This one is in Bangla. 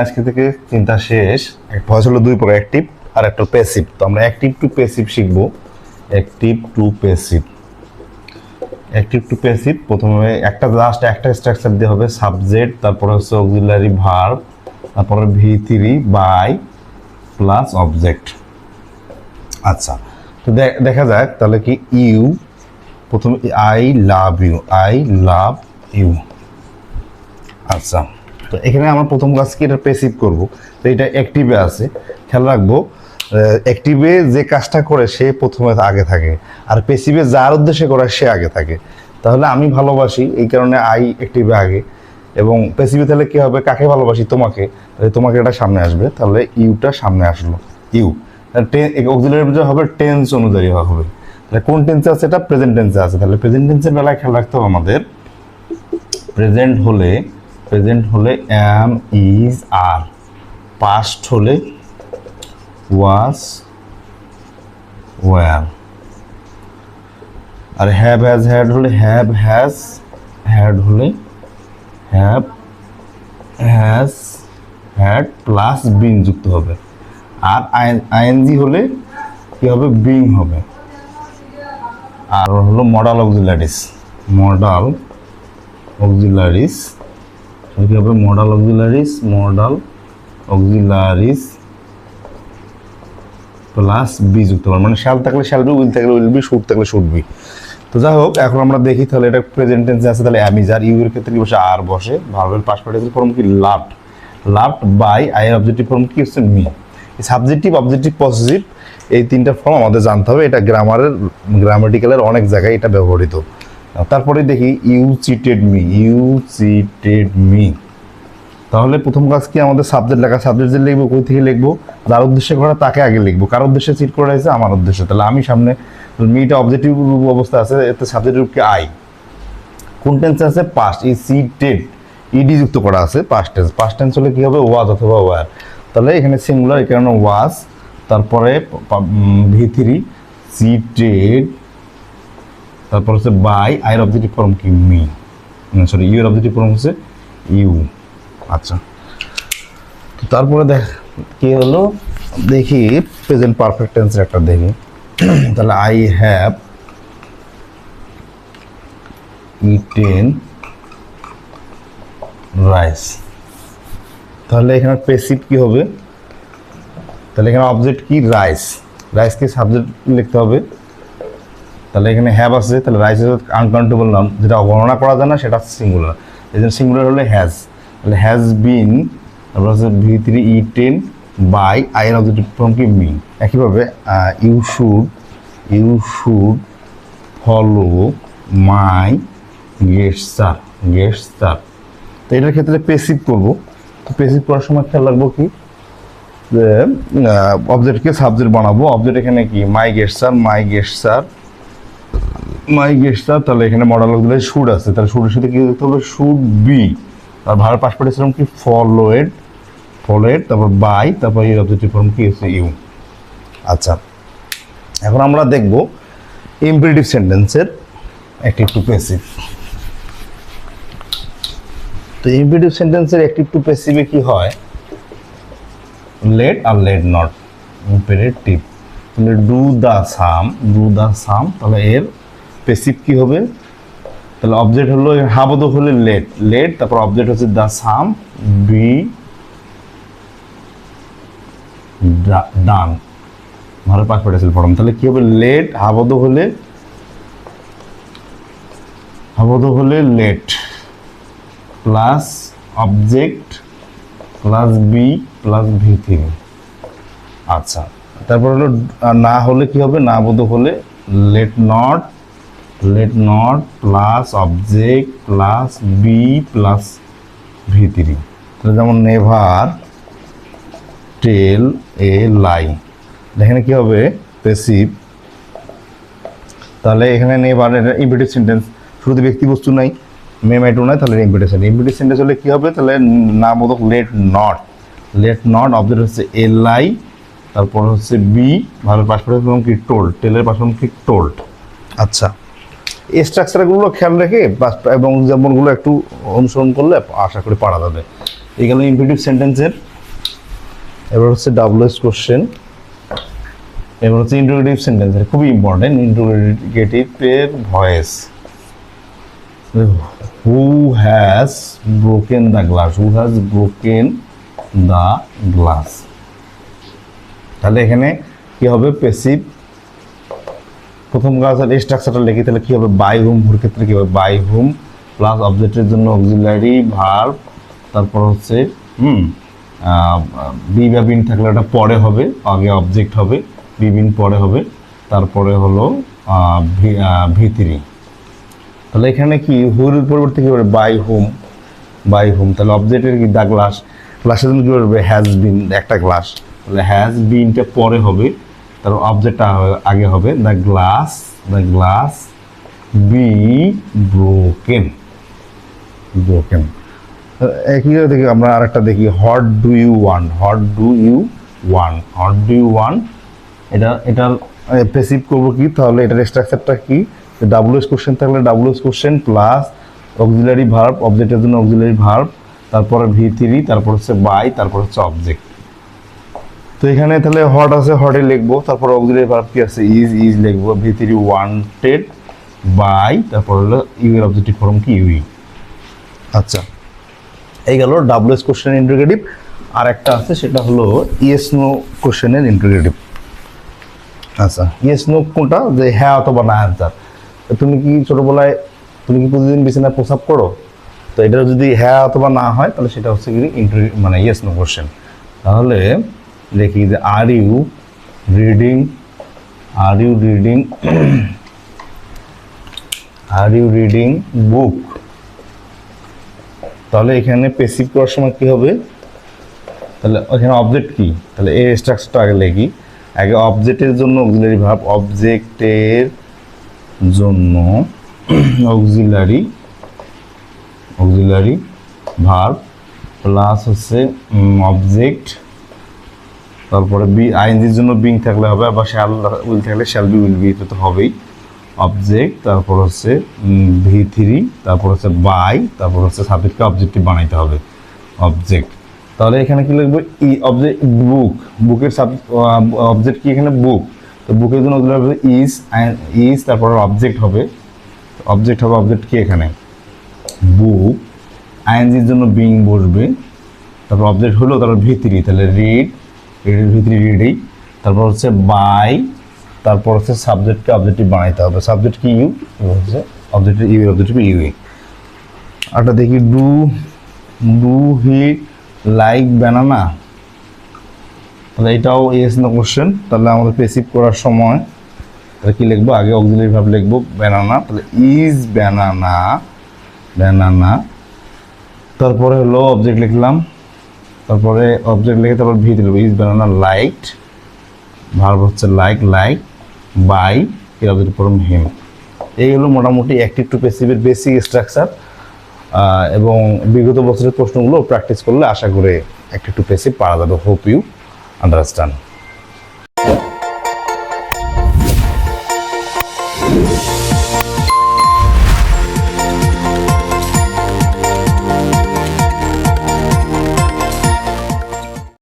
আজকে থেকে চিন্তা শেষ। ভয়েস হলো দুই প্রকার, অ্যাক্টিভ আর একটা প্যাসিভ। তো আমরা অ্যাক্টিভ টু প্যাসিভ শিখবো। Active to passive, active to passive. প্রথমে একটা স্ট্রাকচার দিয়ে হবে, সাবজেক্ট, তারপরে হচ্ছে অক্সিলারি ভার্ব, তারপরে V3 বাই প্লাস অবজেক্ট। আচ্ছা, তো দেখা যাক তাহলে কি। ইউ প্রথমে I love you, I love you. আচ্ছা, তো এখানে আমরা প্রথম কাজ কি, এটা প্যাসিভ করবো। তো এটা অ্যাক্টিভে আছে, খেয়াল রাখবো। অ্যাক্টিভে যে কাজটা করে সে প্রথমে আগে থাকে, আর প্যাসিভে যার উদ্দেশ্যে করে সে আগে থাকে। তাহলে আমি ভালোবাসি, এই কারণে আই অ্যাক্টিভে আগে, এবং প্যাসিভে তাহলে কি হবে, কাকে ভালোবাসি, তোমাকে, তাহলে তোমাকে এটা সামনে আসবে, তাহলে ইউটা সামনে আসলো। ইউ অক্সিলারি হবে টেন্স অনুযায়ী হবে। তাহলে কোন টেন্সে আছে, এটা প্রেজেন্ট টেন্সে আছে। তাহলে প্রেজেন্ট টেন্সের বেলায় খেয়াল রাখতে হবে আমাদের, প্রেজেন্ট হলে এম ইজ আর, পাস্ট হলে ওয়াজ ওয়ার, আর হ্যাভ হ্যাজ হ্যাড হলে হ্যাভ হ্যাজ হ্যাড হলে have has had plus being যুক্ত হবে। আর আইএনজি হলে কি হবে, বিং হবে। আর হলো মডাল অক্সিলারিস, মডাল অক্সিলারিস কি হবে, মডাল অক্সিলারিস প্লাস বি যুক্ত হবে, মানে শ্যাল থাকলে শ্যাল বি, উইল থাকলে উইল বি, শুড থাকলে শুড বি। তো যাই হোক, এখন আমরা দেখি তাহলে এটা প্রেজেন্ট টেন্সে আছে, তাহলে অ্যাম ইজ আর। ইউ এর ক্ষেত্রে কি বসে, আর বসে। ভার্বের পাস্ট পার্টিসিপল ফর্ম কি, লাভড, লাভড বাই। আই এর অবজেক্টিভ ফর্ম কি হচ্ছে, মি। এই সাবজেক্টিভ, অবজেক্টিভ, পজিটিভ, এই তিনটা ফর্ম আমাদের জানতে হবে। এটা গ্রামাটিক্যালের অনেক জায়গায় এটা ব্যবহৃত। তারপরে দেখি ইউ চিটেড মি। তাহলে প্রথম কাজ কি, আমাদের সাবজেক্ট লেখা। সাবজেক্ট যে লিখবো, কই থেকে লিখবো, যার উদ্দেশ্যে করা তাকে আগে লিখবো। কার উদ্দেশ্যে চিট করা হয়েছে, আমার উদ্দেশ্যে, তাহলে আমি সামনে। মিটা অবজেক্টিভ অবস্থা আছে, এতে সাবজেক্ট রূপ কি, আই। কোন টেন্সে আছে, পাস্ট। এই চিটেড ইডি যুক্ত করা আছে, পাস্ট টেন্স। পাস্ট টেন্স হলে কি হবে, ওয়াজ অথবা ওয়ার। তাহলে এখানে সিঙ্গুলার, এই কারণে ওয়াজ, তারপরে V3 চিটেড, তারপর হচ্ছে বাই। আইয়ের অবজেক্টিভ ফর্ম কি, মি। সরি, ইউ এর অবজেক্টিভ ফর্ম হচ্ছে ইউ। আচ্ছা, তো তারপরে কি হলো, দেখি প্রেজেন্ট পারফেক্ট টেন্সের একটা দেখি। তাহলে আই হ্যাভ ইটেন রাইস। তাহলে এখানে প্যাসিভ কি হবে, তাহলে এখানে অবজেক্ট কি, রাইস। রাইসকে সাবজেক্ট লিখতে হবে। তাহলে এখানে হ্যাভ আছে, তাহলে রাইস ইজ আনকাউন্টেবল নাম, যেটা গণনা করা যায় না, সেটা সিঙ্গুলার। এই জন্য সিঙ্গুলার হলে হ্যাজ, তাহলে হ্যাজ বিন, তারপর হচ্ছে V3 ইটেন বাই। আই এর অবজেক্টিভ ফর্ম কি, মি। একইভাবে you should follow my gesture. তো এটার ক্ষেত্রে প্যাসিভ করবো। তো প্যাসিভ করার সময় খেয়াল রাখবো কি, যে অবজেক্টকে সাবজেক্ট বানাবো। অবজেক্ট এখানে কি, মাই গেস্টার। তাহলে এখানে মডাল অক্সিলারি শুড আছে, তাহলে শুডের সাথে কি করতে হবে, শুড বি। আর ভার্ব পাস্ট পার্টিসিপল কি, ফলোয়েড, তারপর বাই, তারপর এর অবজেক্টিভ ফর্ম কি হচ্ছে, ইউ। আচ্ছা, এখন আমরা দেখব ইম্পারেটিভ সেন্টেন্সের অ্যাক্টিভ টু প্যাসিভ। তো ইম্পারেটিভ সেন্টেন্সের অ্যাক্টিভ টু প্যাসিভে কি হয়, লেট আর লেট নট। ইম্পারেটিভ, তাহলে ডু দ্য সাম, তাহলে এর প্যাসিভ কি হবে, তাহলে অবজেক্ট হলো হাবদ হলে লেট, তারপর অবজেক্ট হচ্ছে দ্য সাম, বি ডান, ভালো পাস পার্টিসিপল ফর্ম। তাহলে কি হবে, লেট হাবদ হলে let plus object plus be plus V3। আচ্ছা, তারপর হলো না হলে কি হবে, না বোধ হলে let not plus object plus be plus V3। তাহলে যেমন নেভার টেল এ লাই, এখানে কি হবে, প্যাসিভ। তাহলে এখানে নেভার, এটা ইম্পারেটিভ সেন্টেন্স, শুরুতে ব্যক্তি বস্তু নাই, মেমাইটু নাই, তাহলে ইম্পারেটিভ সেন্টেন্স হলে কি হবে, তাহলে না বোধক লেট নট, অবজেক্ট হচ্ছে এলাই, তারপর হচ্ছে বি, ভার্বের পাস্ট পার্টিসিপল কি, টোল্ড, টেলের পাস্ট ফর্ম কি, টোল্ড। আচ্ছা, এই স্ট্রাকচারগুলো খেয়াল রেখে এবং যেমনগুলো একটু অনুসরণ করলে আশা করি পারা যাবে। এই গেল ইনফিনিটিভ সেন্টেন্সের। এবার হচ্ছে ডাব্লুএস কোশ্চেন, এবার হচ্ছে ইন্টারোগেটিভ সেন্টেন্সের, খুবই ইম্পর্টেন্ট। ইন্টারোগেটিভের voice, who has broken the glass, who has broken the glass. তাহলে এখানে কি হবে, প্যাসিভ। প্রথম কাজ এই স্ট্রাকচারটা লিখি, তাহলে কি হবে, বাই হুম, হুর ক্ষেত্রে কি হবে, বাই হুম প্লাস অবজেক্টের জন্য অক্সিলারি ভার্ব, তারপর হচ্ছে বি বা বিন থাকলে ওটা পরে হবে, আগে অবজেক্ট হবে, বি বিন পরে হবে, তারপরে হলো ভি3। তাহলে এখানে কি হুর পরিবর্তে কি হবে, বাই হুম, বাই হুম। তাহলে অবজেক্টের কি দ্য গ্লাস, গ্লাসের জন্য কী করবে, হ্যাজ বিন, একটা গ্লাস, তাহলে হ্যাজ বিনটা পরে হবে, তারপর অবজেক্টটা আগে হবে, the glass be broken, broken. একই দেখি আমরা আরেকটা দেখি, what do you want, what do you want, what do you want. এটার প্যাসিভ করবো কি, তাহলে এটার স্ট্রাকচারটা কি, ডাব্লুএস কোশ্চেন থাকলে WH question plus auxiliary verb, অবজেক্টের জন্য অক্সিলারি ভার্ব, তারপরে ভি3, তারপর হচ্ছে বাই, তারপর হচ্ছে অবজেক্ট। তো এখানে তাহলে হট আছে, হটে লিখবো, তারপর অক্সিলারি ভার্ব কি আছে, ইজ লিখবো, ভি3 ওয়ান্টেড বাই, তারপর হলো ইউ এর অবজেক্টিভ ফর্ম কি, ইউই। আচ্ছা, এই গেল ডাব্লুএস কোশ্চেনের ইন্টারোগেটিভ। আর একটা আছে, সেটা হলো ইয়েস নো কোশ্চেনের ইন্টারোগেটিভ। আচ্ছা, ইয়েস নো কোনটা, যে হ্যাঁ অথবা না অ্যান্সার। তুমি কি ছোটবেলায়, তুমি কি প্রতিদিন বিছানায় প্রস্রাব করো? তো এটা যদি হ্যাঁ অথবা না হয়, তাহলে সেটা হচ্ছে কি মানে ইয়েস নো কোশ্চেন। তাহলে দেখি যে are you reading, are you reading, are you reading book. তাহলে এখানে প্যাসিভ করার সময় কি হবে, তাহলে ওখানে অবজেক্ট কি, তাহলে এই স্ট্রাকচারটা আগে লিখি। আগে অবজেক্টের জন্য অক্সিলারি ভার্ব, অবজেক্টের জন্য অক্সিলারি ভার্ব প্লাস হচ্ছে অবজেক্ট, তারপরে আইএনজির জন্য বিং থাকলে হবে, আবার শ্যাল উইল থাকলে শ্যাল বি উইল বি, এটা তো হবেই। অবজেক্ট, তারপর হচ্ছে ভি3, তারপর হচ্ছে বাই, তারপর হচ্ছে সাবজেক্টকে অবজেক্টিভ বানাইতে হবে, অবজেক্ট। তাহলে এখানে কি লিখবো, অবজেক্ট বুক, বুকের অবজেক্ট কি এখানে বুক, তো বুকের জন্য ইজ, তারপর অবজেক্ট হবে, অবজেক্ট কি এখানে বুক, আইএনজির জন্য বিং বসবে, তারপর অবজেক্ট হলো, তারপর ভি3, তাহলে রিডের ভি3 রিডেই, তারপর হচ্ছে বাই, তারপর হচ্ছে সাবজেক্টকে অবজেক্টিভ বানাইতে হবে, সাবজেক্ট কি ইউ, হচ্ছে অবজেক্টের ইউ, অবজেক্টিভ ইউই। আরটা দেখি, ডু হি লাইক ব্যানানা, তাহলে এটাও ইয়েস নো কোশ্চেন। তাহলে আমাদের প্যাসিভ করার সময় তাহলে কি লিখবো, আগে অক্সিলারি ভার্ব লিখবো ব্যানানা, তাহলে ইজ ব্যানানা, তারপরে হলো অবজেক্ট লিখলাম, তারপরে অবজেক্ট লিখে তারপর ভি দিল, ইজ ব্যানানা লাইকড, ভার্ব হচ্ছে লাইক বাই, এর অবজেক্ট ফর্ম হিম। এই হলো মোটামুটি অ্যাক্টিভ টু প্যাসিভের বেসিক স্ট্রাকচার। এবং বিগত বছরের প্রশ্নগুলো প্র্যাকটিস করলে আশা করে অ্যাক্টিভ টু প্যাসিভ পারা যাবে। Hope you understand.